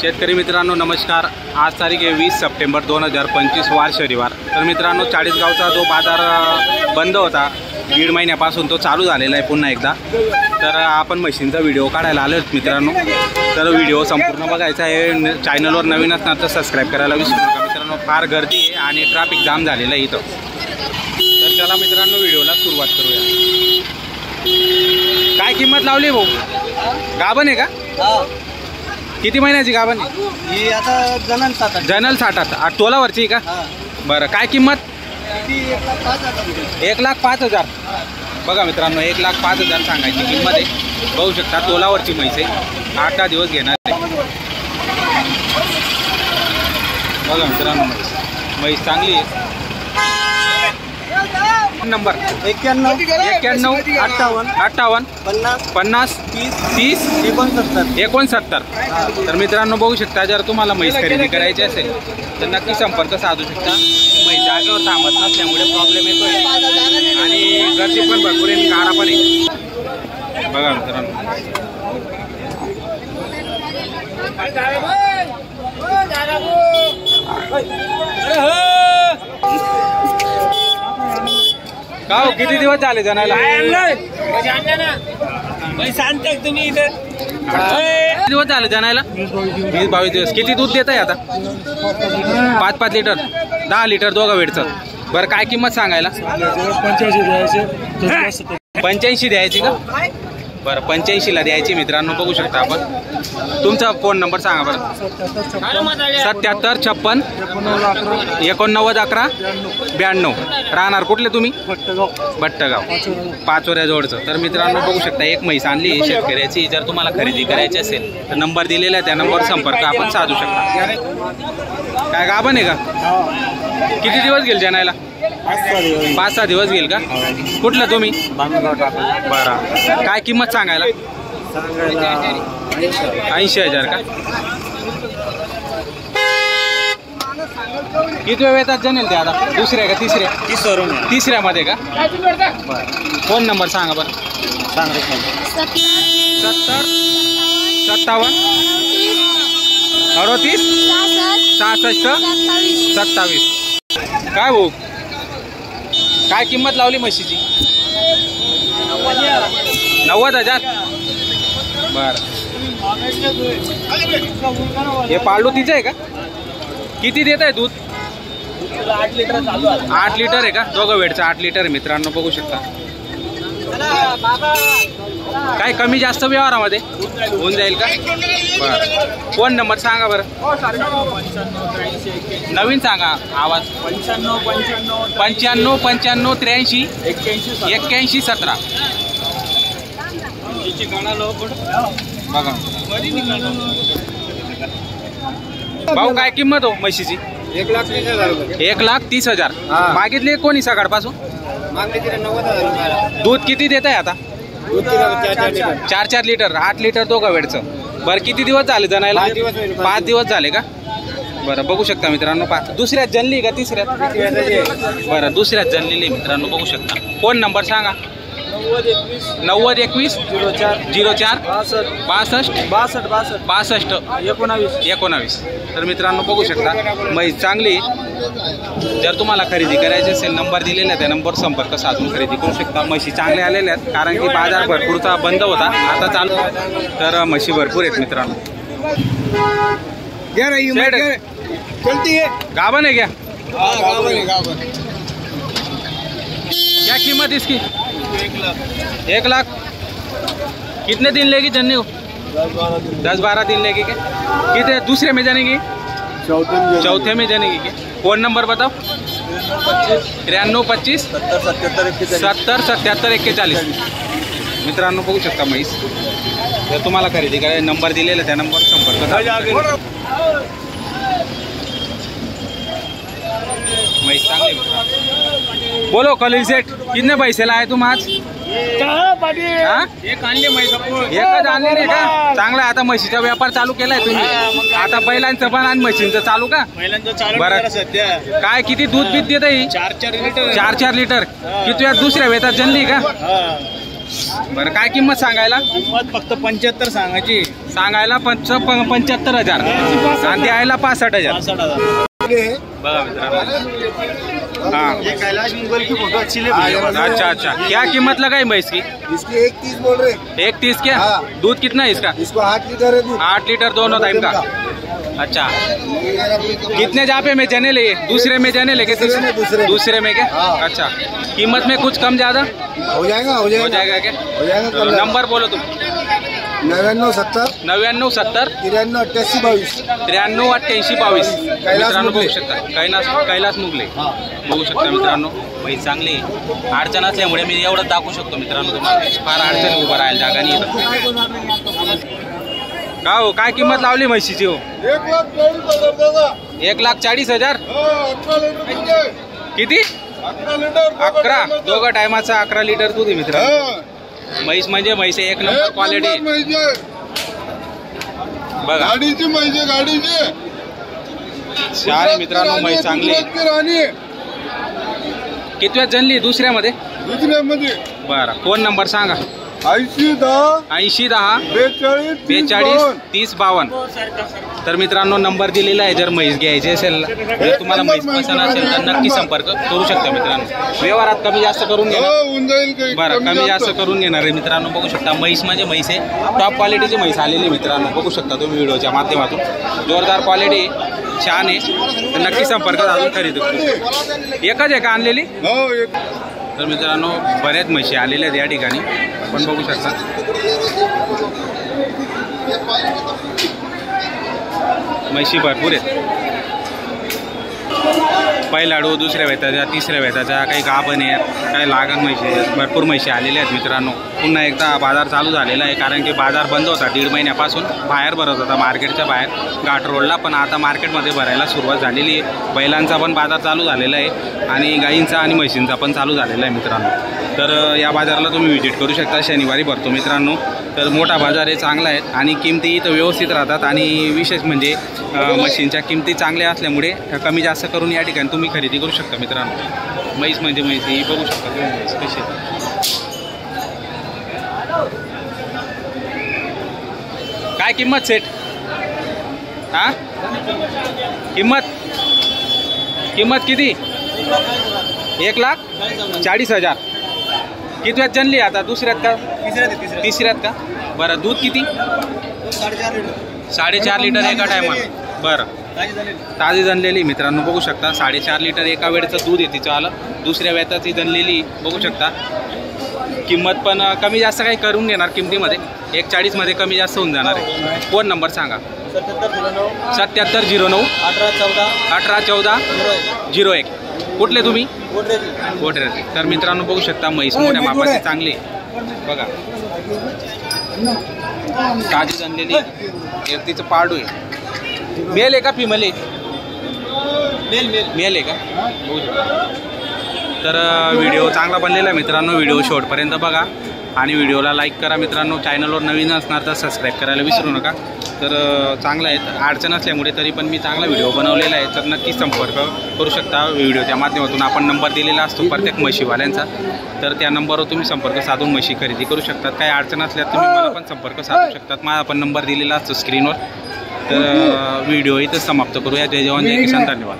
शेतकरी मित्रांनो नमस्कार। आज तारीख आहे 20 सप्टेंबर 2025 वार शनिवार। तर मित्रांनो चाळीसगावचा जो बाजार बंद होता दीड महिन्यापासून तो चालू झालेला आहे पुन्हा एकदा। तर आपण मशीनचा व्हिडिओ काढायला आलो मित्रांनो। तर व्हिडिओ संपूर्ण बघायचा आहे। चॅनलवर नवीन असणार तर सबस्क्राईब करायला विसरू नका मित्रांनो। फार गर्दी आहे आणि ट्रॅफिक जाम झालेला आहे इथं। तर चला मित्रांनो व्हिडिओला सुरुवात करूया। काय किंमत लावली भाऊ? गाभण आहे का? किती महिन्याची गाभण आहे ही? आता जनल 60 तोलावरची का? बरं काय किंमत? 1,05,000। बघा मित्रांनो 1,05,000 सांगायची किंमत आहे। बघू शकता तोलावरची म्हैस आहे। 8-10 दिवस घेणार आहे। बघा मित्रांनो म्हैस चांगली आहे। नंबर 91 58 58 50 30 69। तर मित्रांनो बघू शकता जर तुम्हाला म्हैस खरेदी करायची असेल तर नक्की संपर्क साधू शकता। म्हैस जागेवर थांबत नसल्यामुळे प्रॉब्लेम येतोय आणि गर्दी पण भरपूर आहे, गाडा पण आहे। बघा मित्रांनो का हो किती दिवस झाले जनाला? सांगते तुम्ही इथे किती दिवस झाले जनायला? 20-22 दिवस। किती दूध देत आहे आता? 5-5 लिटर 10 लिटर दोघा वेळचं। बरं काय किंमत सांगायला? 85 द्यायची का? बरं 85ला द्यायची मित्रांनो। बघू शकता आपण। तुमचा फोन नंबर सांगा बरं। 77 56 89 11 92। राहणार कुठले तुम्ही? भट्टगाव पाचोऱ्याजवळचं। तर मित्रांनो बघू शकता एक म्हैस आणली शेतकऱ्याची। जर तुम्हाला खरेदी करायची असेल तर नंबर दिलेला आहे त्या नंबरवर संपर्क आपण साधू शकता। काय गाभण आहे का? किती दिवस गेल जनायला? 5-6 दिवस गेल का? कुठलं तुम्ही? बरं काय किंमत सांगायला? 80,000 का? किती वेळ येतात जनेल ते आता? दुसऱ्या का तिसऱ्या? तिसऱ्यामध्ये का? बरं फोन नंबर सांगा बरं। 70 57 38 66 27। काय भाऊ काय किंमत लावली म्हशीची? 90,000। बरं हे पाळू तिचं आहे का? किती देत आहे दूध? 8 लिटर चालू आहे। 8 लिटर आहे का? दोघं वेळचं 8 लिटर आहे मित्रांनो। बघू शकता काय कमी जास्त व्यवहारामध्ये होऊन जाईल का? बरं फोन नंबर सांगा बरं। नवीन सांगा आवाज। 95 95 83 81 17। बघा भाऊ काय किंमत हो म्हशीची? 1,30,000। मागितले कोणी सकाळपासून? 90,000। दूध किती देत आहे आता? 4-4 लिटर 8 लिटर दोघं वेळचं। बरं किती दिवस झाले जनायला? 5 दिवस झाले का? बरं बघू शकता मित्रांनो। दुसऱ्यात जनली का तिसऱ्यात? बरं दुसऱ्यात जनलेली मित्रांनो। बघू शकता फोन नंबर सांगा। 90 21 04 62 19। तर मित्रांनो बघू शकता म्हैस चांगली। जर तुम्हाला खरेदी करायची असेल नंबर दिलेला आहे त्या नंबरवर संपर्क साधून खरेदी करू शकता। म्हशी चांगल्या आलेल्या आहेत कारण की बाजार भरपूरचा बंद होता आता चालू। तर म्हशी भरपूर आहेत मित्रांनो। गाभण है क्या? क्या कीमत इसकी? 1 लाख। कितने दिन लेगी जनने को? 10-12 दिन लेगी क्या? कितने दूसरे में जानेगी? चौथे में जानेगी क्या? फोन नंबर बताओ। 93 25 70 77 41। मित्रांनो बघू शकता म्हैस। जर तुम्हाला खरेदी करायची नंबर दिलेला त्या नंबर संपर्क साधा। म्हैस चांगली मित्रांनो। बोलो खलील सेठ कितने पैसे लाए तुम आज? एक आणली म्हैस एकच आणली नाही का? चांगला आता म्हशीचा व्यापार चालू केलाय तुम्ही। आता बैलांचं पण आणि म्हशींचं चालू का? बरं सध्या काय किती दूध बीत देत? 4-4 लिटर 4-4 लिटर। किती वेळात दुसऱ्या वेतात जनली का? बरं काय किंमत सांगायला? किंमत फक्त 75 सांगायची. सांगायला 75,000 आणि द्यायला 65,000. 65,000. बघा मित्रांनो. हाँ कैलाश मुगल की फोटो अच्छी ले भैया. अच्छा अच्छा. क्या कीमत लगाई भैंस की? इसकी 1.30 बोल रहे. 1.30 क्या? हाँ. दूध कितना है इसका? इसको 8 लीटर है दूध. 8 लीटर दोनों टाइम का. अच्छा. कितने जापे में जनेल है? दूसरे में जनेल है कि दूसरे में क्या? हाँ. अच्छा. कीमत में कुछ कम ज्यादा हो जाएगा हो जाएगा क्या? हो जाएगा. नंबर बोलो तुम. 99 70 99 70 93 88 22. 93 88 22. कैलास मित्रांनो बघू मुगले. शकता. कैलास मुगले बघू शकता मित्रांनो. म्हैस चांगली आहे. अडचण असल्यामुळे मी एवढं दाखवू शकतो मित्रांनो तुम्हाला. फार अडचण उभं राहायला जागा नाही इथं. का हो काय किंमत लावली म्हशीची हो? 1,40,000. किती? 11. दोघं टायमाचा 11 लिटर दूध आहे मित्रांनो. म्हैस म्हणजे म्हैस एक नंबर क्वालिटी बघा. गाडीची छान आहे मित्रांनो. म्हैस चांगली आहे. कितव्यात जनली? दुसऱ्यामध्ये. बरं फोन नंबर सांगा. 80 10 80 10 42 42 30 52. तर मित्रांनो नंबर दिलेला आहे. जर म्हैस घ्यायची असेल जर तुम्हाला म्हैस पसंत असेल तर नक्की संपर्क करू शकता मित्रांनो. व्यवहारात कमी जास्त करून घेणार. बरं कमी जास्त करून घेणार आहे मित्रांनो. बघू शकता म्हैस म्हणजे म्हैस आहे. टॉप क्वालिटीची म्हैस आलेली मित्रांनो. बघू शकता तुम्ही व्हिडिओच्या माध्यमातून. जोरदार क्वालिटी छान आहे. तर नक्की संपर्क साधून खरेदी करू. एकच आहे का आणलेली? तर मित्रांनो बऱ्याच म्हशी आलेल्या आहेत या ठिकाणी आपण बघू शकता. म्हशी भरपूर आहेत. पहिलाडू दुसऱ्या वेताच्या तिसऱ्या वेताच्या काही गाभण आहेत काही लागण म्हशी आहेत. भरपूर म्हशी आलेल्या आहेत मित्रांनो. पुन्हा एकदा बाजार चालू झालेला आहे कारण की बाजार बंद होता 1.5 महिन्यापासून. बाहेर भरत होता मार्केटच्या बाहेर घाट रोडला. पण आता मार्केटमध्ये भरायला सुरुवात झालेली आहे. बैलांचा पण बाजार चालू झालेला आहे आणि गाईंचा आणि म्हशींचा पण चालू झालेला आहे मित्रांनो. तर या बाजाराला तुम्ही व्हिजिट करू शकता. शनिवारी भरतो मित्रांनो. तर मोठा बाजार आहे चांगला आहे आणि किमती इथं व्यवस्थित राहतात. आणि विशेष म्हणजे म्हशींच्या किमती चांगल्या असल्यामुळे कमी जास्त करून या ठिकाणी तुम्ही खरेदी करू शकता मित्रांनो. म्हैस म्हणजे म्हैस ही बघू शकता तुम्ही म्हैस कशी. काय किंमत सेट? हा किंमत किती? 1,40,000. कितव्यात जनली आता? दुसऱ्यात का तिसऱ्यात का? बरं दूध किती? 4.5 लिटर एका टायमाला. बरं ताजी जनलेली मित्रांनो बघू शकता. 4.5 लिटर एका वेळेचं दूध आहे तिचं आलं. दुसऱ्या वेताची जनलेली बघू शकता. किंमत पण कमी जास्त काही करून घेणार किमतीमध्ये. 1,40 मध्ये कमी जास्त होऊन जाणार आहे. फोन नंबर सांगा. 7709 1814 01. कुठले तुम्ही? गोठरे. तर मित्रांनो बघू शकता म्हैस मोठ्या मापाची चांगली बघा. ताजी जनलेली तिचं पाडू आहे. मेल आहे का फिमेल आहे? मेल आहे का? बघू शकता. तर व्हिडिओ चांगला बनलेला आहे मित्रांनो. व्हिडिओ शेवटपर्यंत बघा आणि व्हिडिओला लाईक करा मित्रांनो. चॅनलवर नवीन असणार तर सबस्क्राईब करायला विसरू नका. तर चांगला आहे. अडचण असल्यामुळे तरी पण मी चांगला व्हिडिओ बनवलेला आहे. तर नक्की संपर्क करू शकता. व्हिडिओच्या माध्यमातून आपण नंबर दिलेला असतो प्रत्येक म्हशीवाल्यांचा. तर त्या नंबरवर तुम्ही संपर्क साधून म्हशी खरेदी करू शकतात. काही अडचण असल्यास तुम्ही मला पण संपर्क साधू शकतात. माझा पण नंबर दिलेला असतो स्क्रीनवर. तर व्हिडिओ इथं समाप्त करूया. जय जवान जय किसान. धन्यवाद.